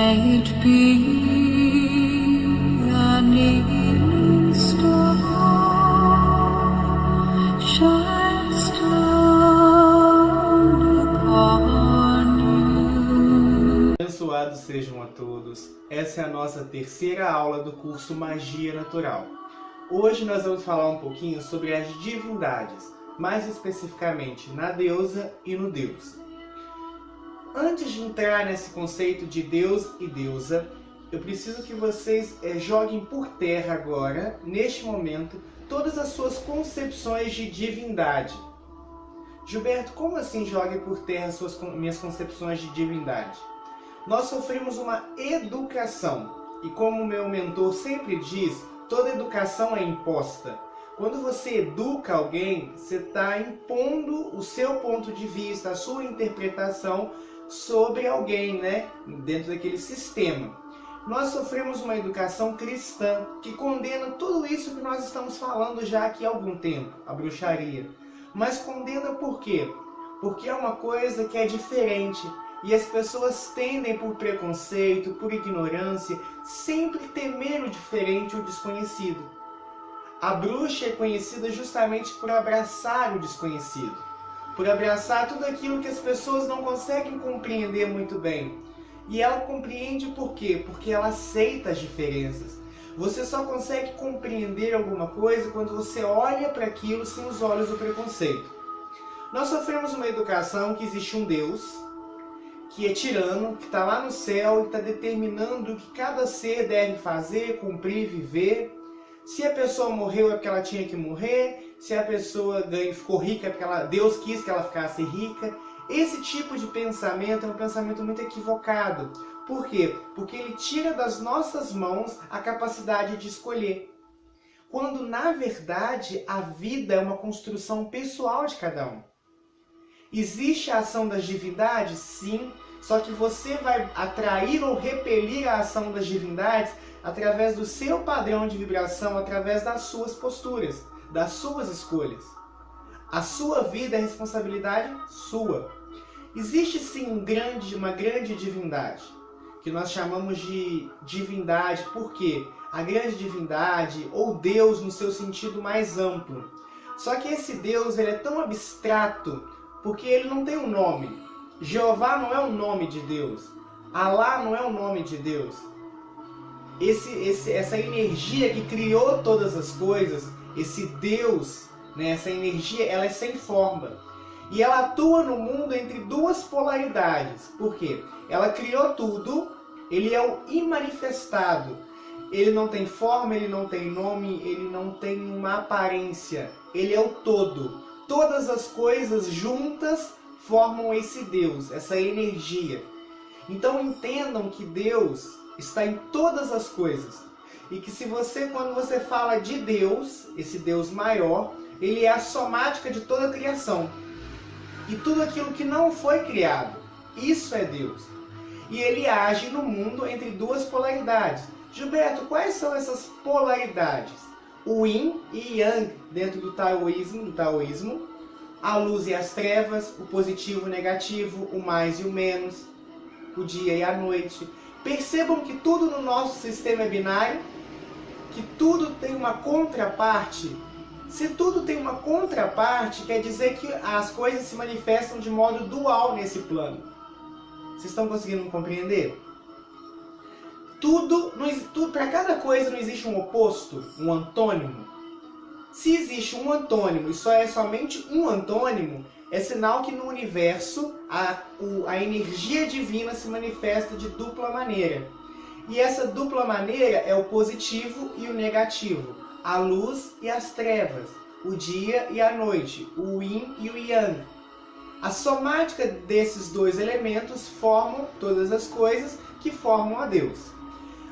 May it be an evening star, shines down upon you. Abençoados sejam a todos. Essa é a nossa terceira aula do curso Magia Natural. Hoje nós vamos falar um pouquinho sobre as divindades, mais especificamente na deusa e no deus. Antes de entrar nesse conceito de Deus e deusa, eu preciso que vocês joguem por terra agora, neste momento, todas as suas concepções de divindade. Gilberto, como assim jogue por terra minhas concepções de divindade? Nós sofremos uma educação, e como meu mentor sempre diz, toda educação é imposta. Quando você educa alguém, você está impondo o seu ponto de vista, a sua interpretação sobre alguém, né? Dentro daquele sistema. Nós sofremos uma educação cristã que condena tudo isso que nós estamos falando já aqui há algum tempo, a bruxaria. Mas condena por quê? Porque é uma coisa que é diferente e as pessoas tendem por preconceito, por ignorância, sempre temer o diferente, o desconhecido. A bruxa é conhecida justamente por abraçar o desconhecido, por abraçar tudo aquilo que as pessoas não conseguem compreender muito bem. E ela compreende por quê? Porque ela aceita as diferenças. Você só consegue compreender alguma coisa quando você olha para aquilo sem os olhos do preconceito. Nós sofremos uma educação que existe um Deus, que é tirano, que está lá no céu e está determinando o que cada ser deve fazer, cumprir, viver. Se a pessoa morreu é porque ela tinha que morrer. Se a pessoa ficou rica é porque Deus quis que ela ficasse rica. Esse tipo de pensamento é um pensamento muito equivocado. Por quê? Porque ele tira das nossas mãos a capacidade de escolher. Quando, na verdade, a vida é uma construção pessoal de cada um. Existe a ação das divindades? Sim. Só que você vai atrair ou repelir a ação das divindades através do seu padrão de vibração, através das suas posturas, das suas escolhas. A sua vida é responsabilidade sua. Existe sim uma grande divindade, que nós chamamos de divindade, porque a grande divindade, ou Deus no seu sentido mais amplo. Só que esse Deus ele é tão abstrato, porque ele não tem um nome. Jeová não é o nome de Deus. Alá não é o nome de Deus. Essa energia que criou todas as coisas, esse Deus, né, essa energia, ela é sem forma. E ela atua no mundo entre duas polaridades. Por quê? Ela criou tudo, ele é o imanifestado. Ele não tem forma, ele não tem nome, ele não tem uma aparência. Ele é o todo. Todas as coisas juntas formam esse Deus, essa energia. Então entendam que Deus está em todas as coisas. E que quando você fala de Deus, esse Deus maior, ele é a somática de toda a criação. E tudo aquilo que não foi criado, isso é Deus. E ele age no mundo entre duas polaridades. Gilberto, quais são essas polaridades? O Yin e Yang dentro do taoísmo, a luz e as trevas, o positivo e o negativo, o mais e o menos, o dia e a noite. Percebam que tudo no nosso sistema é binário, que tudo tem uma contraparte. Se tudo tem uma contraparte, quer dizer que as coisas se manifestam de modo dual nesse plano. Vocês estão conseguindo compreender? Para cada coisa não existe um oposto, um antônimo. Se existe um antônimo e só é somente um antônimo, é sinal que no universo a energia divina se manifesta de dupla maneira. E essa dupla maneira é o positivo e o negativo, a luz e as trevas, o dia e a noite, o yin e o yang. A somática desses dois elementos formam todas as coisas que formam a Deus.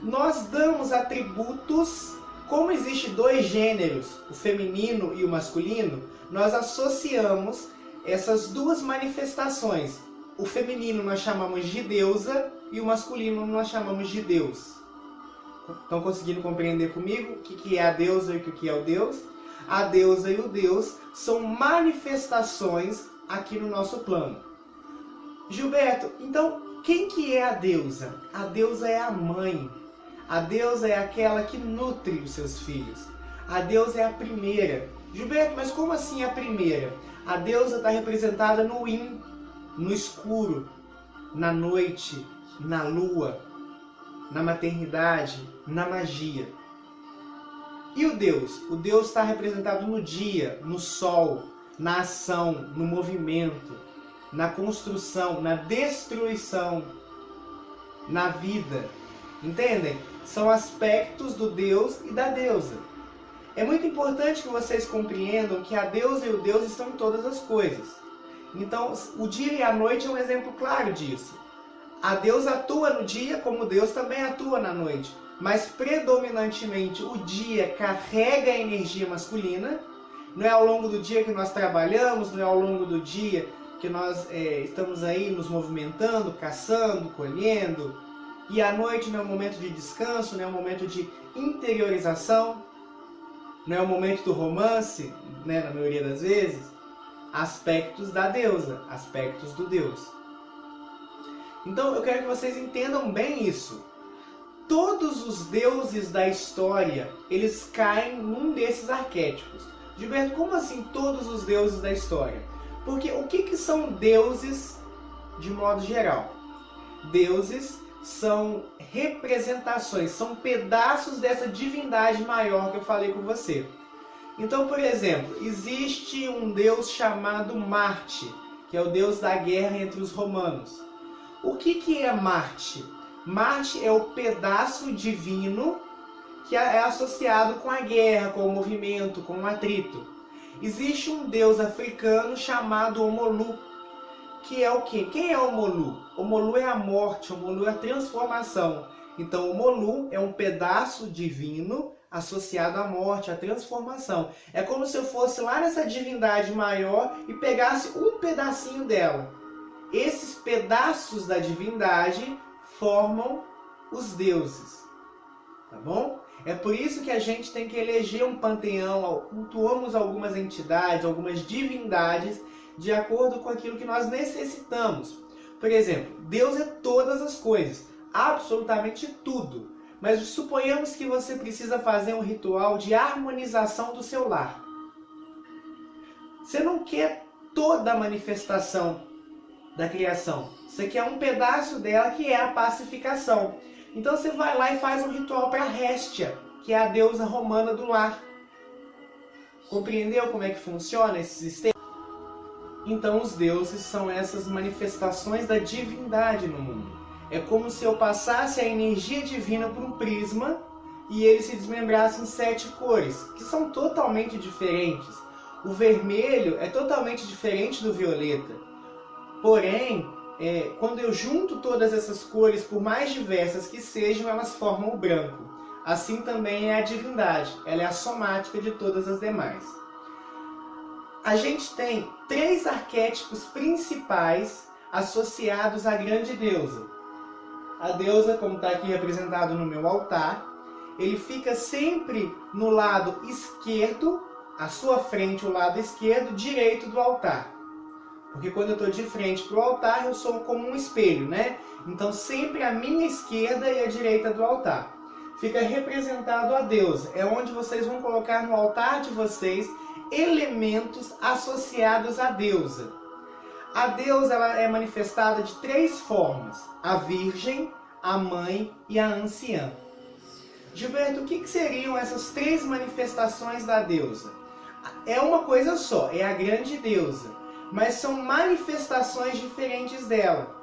Nós damos atributos, como existem dois gêneros, o feminino e o masculino, nós associamos essas duas manifestações. O feminino nós chamamos de deusa e o masculino nós chamamos de Deus. Estão conseguindo compreender comigo o que é a deusa e o que é o Deus? A deusa e o Deus são manifestações aqui no nosso plano. Gilberto, então quem que é a deusa? A deusa é a mãe. A deusa é aquela que nutre os seus filhos. A deusa é a primeira. Gilberto, mas como assim a primeira? A deusa está representada no yin, no escuro, na noite, na lua, na maternidade, na magia. E o Deus? O Deus está representado no dia, no sol, na ação, no movimento, na construção, na destruição, na vida. Entendem? São aspectos do Deus e da deusa. É muito importante que vocês compreendam que a deusa e o Deus estão em todas as coisas. Então, o dia e a noite é um exemplo claro disso. A deusa atua no dia, como Deus também atua na noite. Mas, predominantemente, o dia carrega a energia masculina. Não é ao longo do dia que nós trabalhamos, não é ao longo do dia que nós estamos aí nos movimentando, caçando, colhendo. E a noite não é um momento de descanso, não é um momento de interiorização, não é o momento do romance, né, na maioria das vezes. Aspectos da deusa, aspectos do Deus. Então eu quero que vocês entendam bem isso. Todos os deuses da história, eles caem num desses arquétipos. Gilberto, como assim todos os deuses da história? Porque o que são deuses de modo geral? Deuses são representações, são pedaços dessa divindade maior que eu falei com você. Então, por exemplo, existe um deus chamado Marte, que é o deus da guerra entre os romanos. O que é Marte? Marte é o pedaço divino que é associado com a guerra, com o movimento, com o atrito. Existe um deus africano chamado Omolu, que é o quê? Quem é Omolu? Omolu é a morte, Omolu é a transformação. Então, Omolu é um pedaço divino associado à morte, à transformação. É como se eu fosse lá nessa divindade maior e pegasse um pedacinho dela. Esses pedaços da divindade formam os deuses. Tá bom? É por isso que a gente tem que eleger um panteão, cultuamos algumas entidades, algumas divindades, de acordo com aquilo que nós necessitamos. Por exemplo, Deus é todas as coisas, absolutamente tudo. Mas suponhamos que você precisa fazer um ritual de harmonização do seu lar. Você não quer toda a manifestação da criação. Você quer um pedaço dela, que é a pacificação. Então você vai lá e faz um ritual para Réstia, que é a deusa romana do lar. Compreendeu como é que funciona esse sistema? Então os deuses são essas manifestações da divindade no mundo. É como se eu passasse a energia divina por um prisma e ele se desmembrasse em 7 cores, que são totalmente diferentes. O vermelho é totalmente diferente do violeta. Porém, quando eu junto todas essas cores, por mais diversas que sejam, elas formam o branco. Assim também é a divindade, ela é a somática de todas as demais. A gente tem 3 arquétipos principais associados à grande deusa. A deusa, como está aqui representado no meu altar, ele fica sempre no lado esquerdo, à sua frente o lado esquerdo, direito do altar. Porque quando eu estou de frente para o altar, eu sou como um espelho, né? Então sempre a minha esquerda e a direita do altar. Fica representado a deusa. É onde vocês vão colocar no altar de vocês elementos associados à deusa. A deusa ela é manifestada de 3 formas: a virgem, a mãe e a anciã. Gilberto, o que seriam essas 3 manifestações da deusa? É uma coisa só, é a grande deusa, mas são manifestações diferentes dela.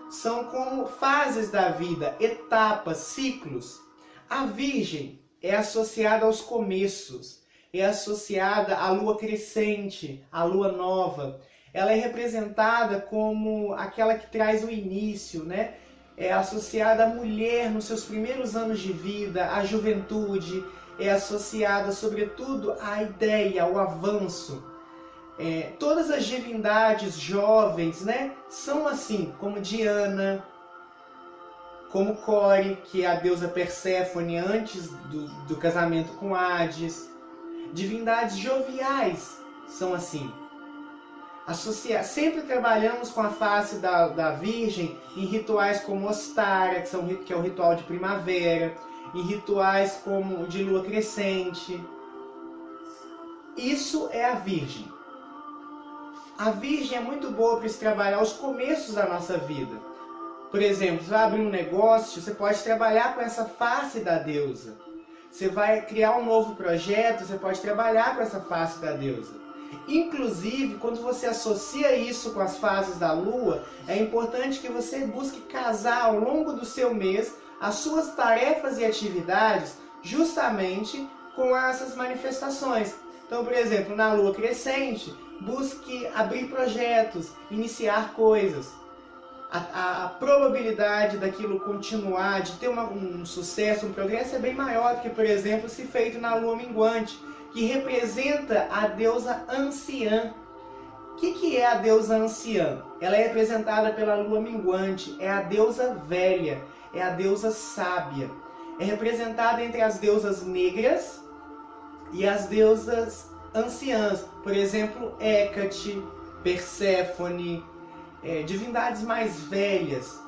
São como fases da vida, etapas, ciclos. A virgem é associada aos começos, é associada à lua crescente, à lua nova. Ela é representada como aquela que traz o início, né? É associada à mulher nos seus primeiros anos de vida, à juventude. É associada, sobretudo, à ideia, ao avanço. Todas as divindades jovens, né, são assim, como Diana, como Core, que é a deusa Perséfone antes do casamento com Hades. Divindades joviais são assim. Sempre trabalhamos com a face da Virgem em rituais como Ostara, que é o ritual de primavera, em rituais como de lua crescente. Isso é a Virgem. A Virgem é muito boa para se trabalhar os começos da nossa vida. Por exemplo, você vai abrir um negócio, você pode trabalhar com essa face da deusa. Você vai criar um novo projeto, você pode trabalhar com essa face da deusa. Inclusive, quando você associa isso com as fases da lua, é importante que você busque casar ao longo do seu mês as suas tarefas e atividades justamente com essas manifestações. Então, por exemplo, na lua crescente, busque abrir projetos, iniciar coisas. A probabilidade daquilo continuar, de ter um sucesso, um progresso é bem maior do que, por exemplo, se feito na lua minguante, que representa a deusa anciã. O que é a deusa anciã? Ela é representada pela lua minguante, é a deusa velha, é a deusa sábia. É representada entre as deusas negras e as deusas anciãs. Por exemplo, Hécate, Perséfone, divindades mais velhas,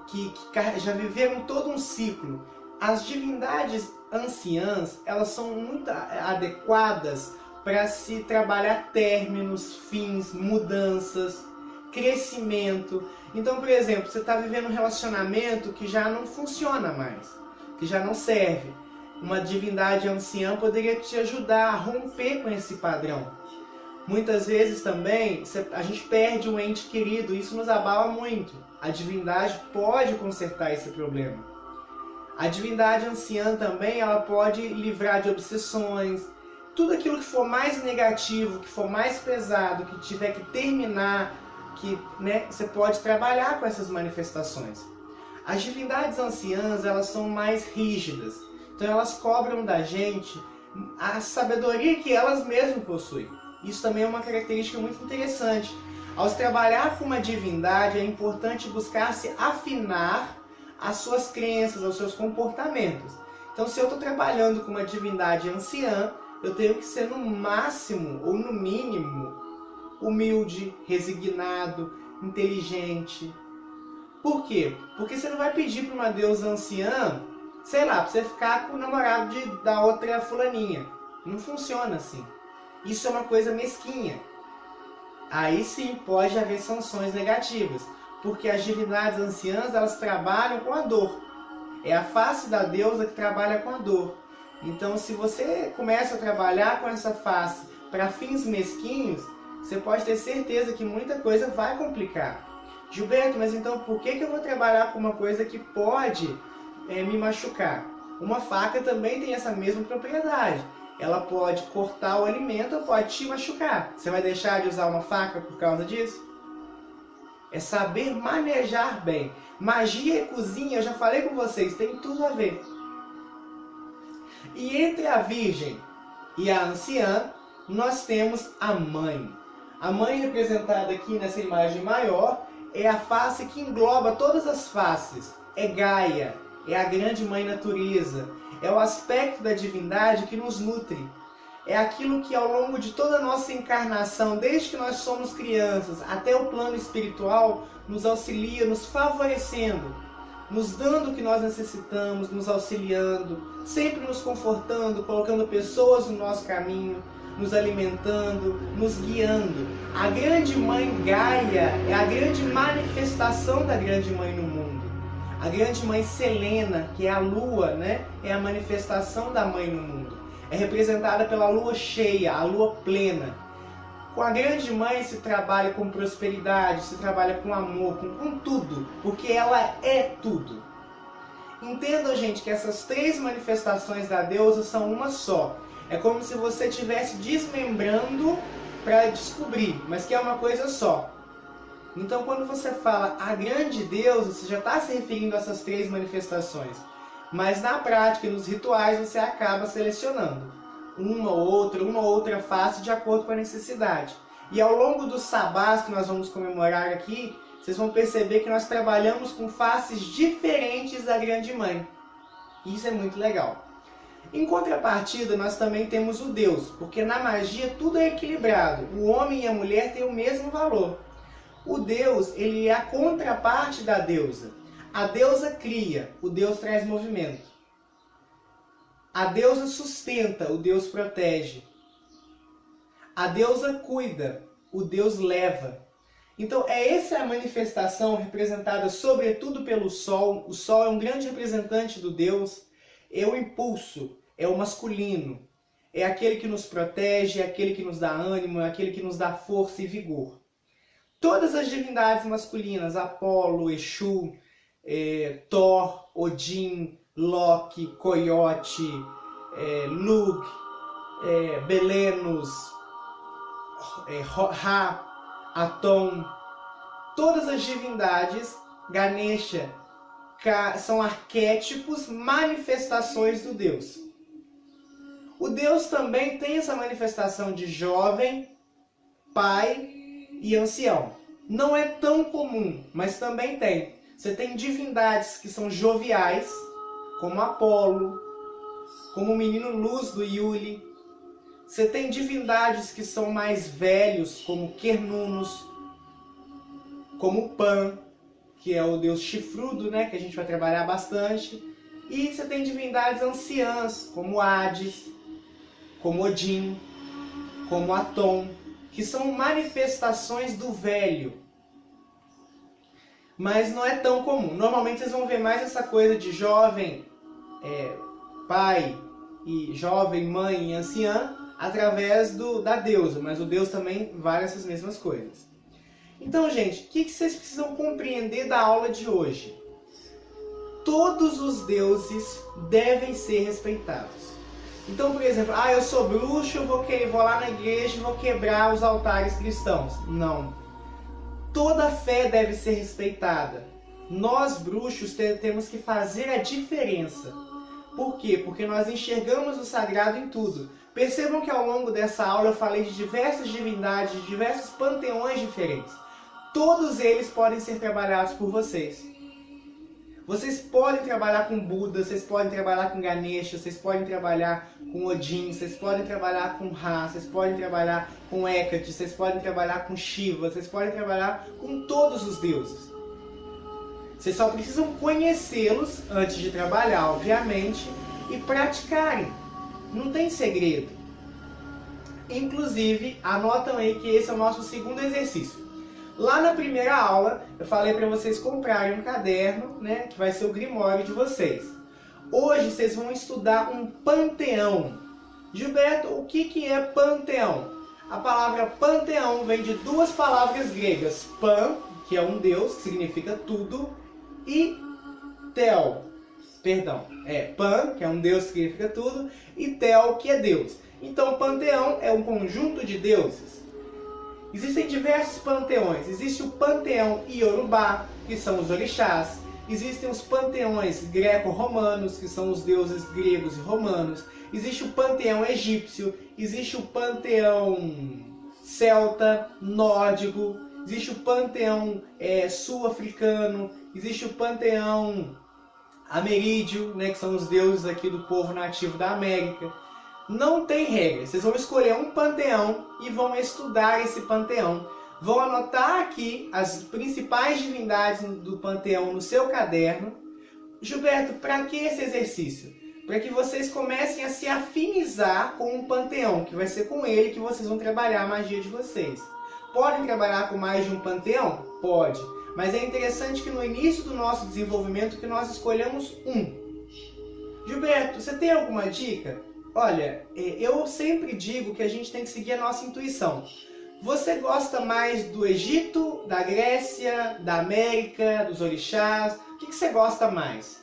que já viveram todo um ciclo. As divindades anciãs, elas são muito adequadas para se trabalhar términos, fins, mudanças, crescimento. Então, por exemplo, você está vivendo um relacionamento que já não funciona mais, que já não serve. Uma divindade anciã poderia te ajudar a romper com esse padrão. Muitas vezes também a gente perde um ente querido, isso nos abala muito. A divindade pode consertar esse problema. A divindade anciã também, ela pode livrar de obsessões. Tudo aquilo que for mais negativo, que for mais pesado, que tiver que terminar, você pode trabalhar com essas manifestações. As divindades anciãs, elas são mais rígidas. Então elas cobram da gente a sabedoria que elas mesmas possuem. Isso também é uma característica muito interessante. Ao se trabalhar com uma divindade, é importante buscar se afinar as suas crenças, os seus comportamentos. Então, se eu estou trabalhando com uma divindade anciã, eu tenho que ser no máximo, ou no mínimo, humilde, resignado, inteligente. Por quê? Porque você não vai pedir para uma deusa anciã, sei lá, para você ficar com o namorado da outra fulaninha. Não funciona assim. Isso é uma coisa mesquinha. Aí sim pode haver sanções negativas, porque as divindades anciãs, elas trabalham com a dor. É a face da deusa que trabalha com a dor. Então, se você começa a trabalhar com essa face para fins mesquinhos, você pode ter certeza que muita coisa vai complicar. Gilberto, mas então por que eu vou trabalhar com uma coisa que pode me machucar? Uma faca também tem essa mesma propriedade. Ela pode cortar o alimento ou pode te machucar. Você vai deixar de usar uma faca por causa disso? É saber manejar bem. Magia e cozinha, eu já falei com vocês, tem tudo a ver. E entre a Virgem e a Anciã, nós temos a Mãe. A Mãe, representada aqui nessa imagem maior, é a face que engloba todas as faces. É Gaia, é a grande Mãe Natureza, é o aspecto da divindade que nos nutre. É aquilo que ao longo de toda a nossa encarnação, desde que nós somos crianças até o plano espiritual, nos auxilia, nos favorecendo, nos dando o que nós necessitamos, nos auxiliando, sempre nos confortando, colocando pessoas no nosso caminho, nos alimentando, nos guiando. A grande Mãe Gaia é a grande manifestação da grande Mãe no mundo. A grande Mãe Selena, que é a lua, é a manifestação da Mãe no mundo. É representada pela lua cheia, a lua plena. Com a grande Mãe se trabalha com prosperidade, se trabalha com amor, com tudo, porque ela é tudo. Entendam, gente, que essas três manifestações da deusa são uma só. É como se você estivesse desmembrando para descobrir, mas que é uma coisa só. Então, quando você fala a grande deusa, você já está se referindo a essas três manifestações. Mas na prática, nos rituais, você acaba selecionando uma ou outra face de acordo com a necessidade. E ao longo dos sabás que nós vamos comemorar aqui, vocês vão perceber que nós trabalhamos com faces diferentes da grande Mãe. Isso é muito legal. Em contrapartida, nós também temos o Deus, porque na magia tudo é equilibrado. O homem e a mulher têm o mesmo valor. O Deus, ele é a contraparte da deusa. A deusa cria, o Deus traz movimento. A deusa sustenta, o Deus protege. A deusa cuida, o Deus leva. Então, essa a manifestação representada sobretudo pelo Sol. O Sol é um grande representante do Deus. É o impulso, é o masculino. É aquele que nos protege, é aquele que nos dá ânimo, é aquele que nos dá força e vigor. Todas as divindades masculinas, Apolo, Exu, Thor, Odin, Loki, Coyote, Lug, Belenus, Ra, Atom, todas as divindades, Ganesha, são arquétipos, manifestações do Deus. O Deus também tem essa manifestação de jovem, pai e ancião. Não é tão comum, mas também tem. Você tem divindades que são joviais, como Apolo, como o menino Luz do Yule. Você tem divindades que são mais velhos, como Cernunnos, como Pan, que é o deus chifrudo, né, que a gente vai trabalhar bastante. E você tem divindades anciãs, como Hades, como Odin, como Atom, que são manifestações do velho. Mas não é tão comum. Normalmente vocês vão ver mais essa coisa de jovem, pai, e jovem, mãe e anciã, através da deusa. Mas o Deus também vale essas mesmas coisas. Então, gente, o que vocês precisam compreender da aula de hoje? Todos os deuses devem ser respeitados. Então, por exemplo, eu sou bruxo, eu vou lá na igreja e vou quebrar os altares cristãos. Não. Toda fé deve ser respeitada. Nós, bruxos, temos que fazer a diferença. Por quê? Porque nós enxergamos o sagrado em tudo. Percebam que ao longo dessa aula eu falei de diversas divindades, de diversos panteões diferentes. Todos eles podem ser trabalhados por vocês. Vocês podem trabalhar com Buda, vocês podem trabalhar com Ganesha, vocês podem trabalhar com Odin, vocês podem trabalhar com Ra, vocês podem trabalhar com Hecate, vocês podem trabalhar com Shiva, vocês podem trabalhar com todos os deuses. Vocês só precisam conhecê-los antes de trabalhar, obviamente, e praticarem. Não tem segredo. Inclusive, anotam aí que esse é o nosso segundo exercício. Lá na primeira aula, eu falei para vocês comprarem um caderno, né, que vai ser o Grimório de vocês. Hoje vocês vão estudar um panteão. Gilberto, o que é panteão? A palavra panteão vem de duas palavras gregas. Pan, que é um deus, que significa tudo, e Tel, Pan, que é um deus que significa tudo, e Tel, que é Deus. Então, o panteão é um conjunto de deuses. Existem diversos panteões. Existe o panteão Iorubá, que são os orixás. Existem os panteões greco-romanos, que são os deuses gregos e romanos. Existe o panteão egípcio. Existe o panteão celta, nórdico. Existe o panteão sul-africano. Existe o panteão amerídio, né, que são os deuses aqui do povo nativo da América. Não tem regra, vocês vão escolher um panteão e vão estudar esse panteão. Vão anotar aqui as principais divindades do panteão no seu caderno. Gilberto, para que esse exercício? Para que vocês comecem a se afinizar com o panteão, que vai ser com ele que vocês vão trabalhar a magia de vocês. Podem trabalhar com mais de um panteão? Pode. Mas é interessante que no início do nosso desenvolvimento que nós escolhamos um. Gilberto, você tem alguma dica? Olha, eu sempre digo que a gente tem que seguir a nossa intuição. Você gosta mais do Egito, da Grécia, da América, dos orixás? O que você gosta mais?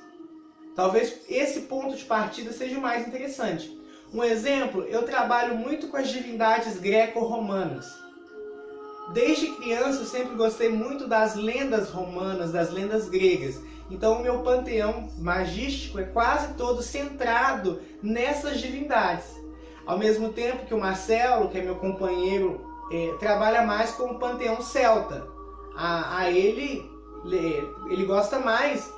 Talvez esse ponto de partida seja o mais interessante. Um exemplo, eu trabalho muito com as divindades greco-romanas. Desde criança eu sempre gostei muito das lendas romanas, das lendas gregas. Então o meu panteão magístico é quase todo centrado nessas divindades. Ao mesmo tempo que o Marcelo, que é meu companheiro, trabalha mais com o panteão celta. Ele gosta mais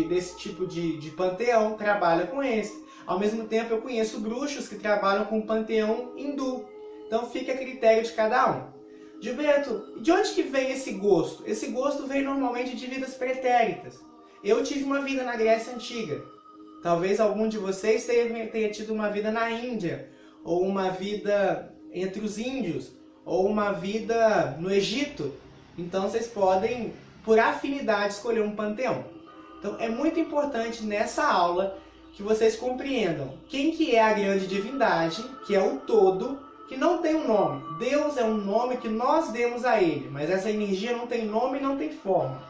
desse tipo de panteão, trabalha com esse. Ao mesmo tempo, eu conheço bruxos que trabalham com o panteão hindu. Então fica a critério de cada um. Gilberto, de onde que vem esse gosto? Esse gosto vem normalmente de vidas pretéritas. Eu tive uma vida na Grécia Antiga. Talvez algum de vocês tenha tido uma vida na Índia, ou uma vida entre os índios, ou uma vida no Egito. Então vocês podem, por afinidade, escolher um panteão. Então é muito importante nessa aula que vocês compreendam quem que é a grande divindade, que é o todo, que não tem um nome. Deus é um nome que nós demos a Ele, mas essa energia não tem nome e não tem forma.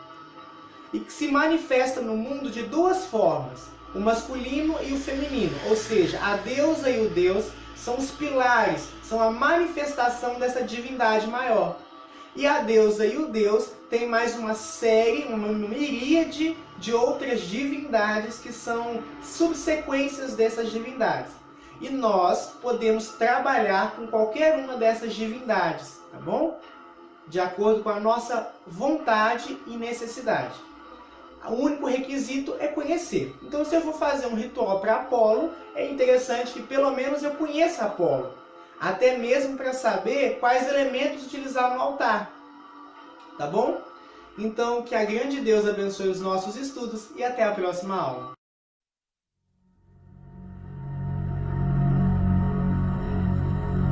E que se manifesta no mundo de duas formas, o masculino e o feminino. Ou seja, a deusa e o Deus são os pilares, são a manifestação dessa divindade maior. E a deusa e o Deus tem mais uma série, uma miríade de outras divindades que são subsequências dessas divindades. E nós podemos trabalhar com qualquer uma dessas divindades, tá bom? De acordo com a nossa vontade e necessidade. O único requisito é conhecer. Então, se eu vou fazer um ritual para Apolo, é interessante que pelo menos eu conheça Apolo. Até mesmo para saber quais elementos utilizar no altar. Tá bom? Então, que a grande Deus abençoe os nossos estudos e até a próxima aula.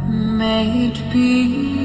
May it be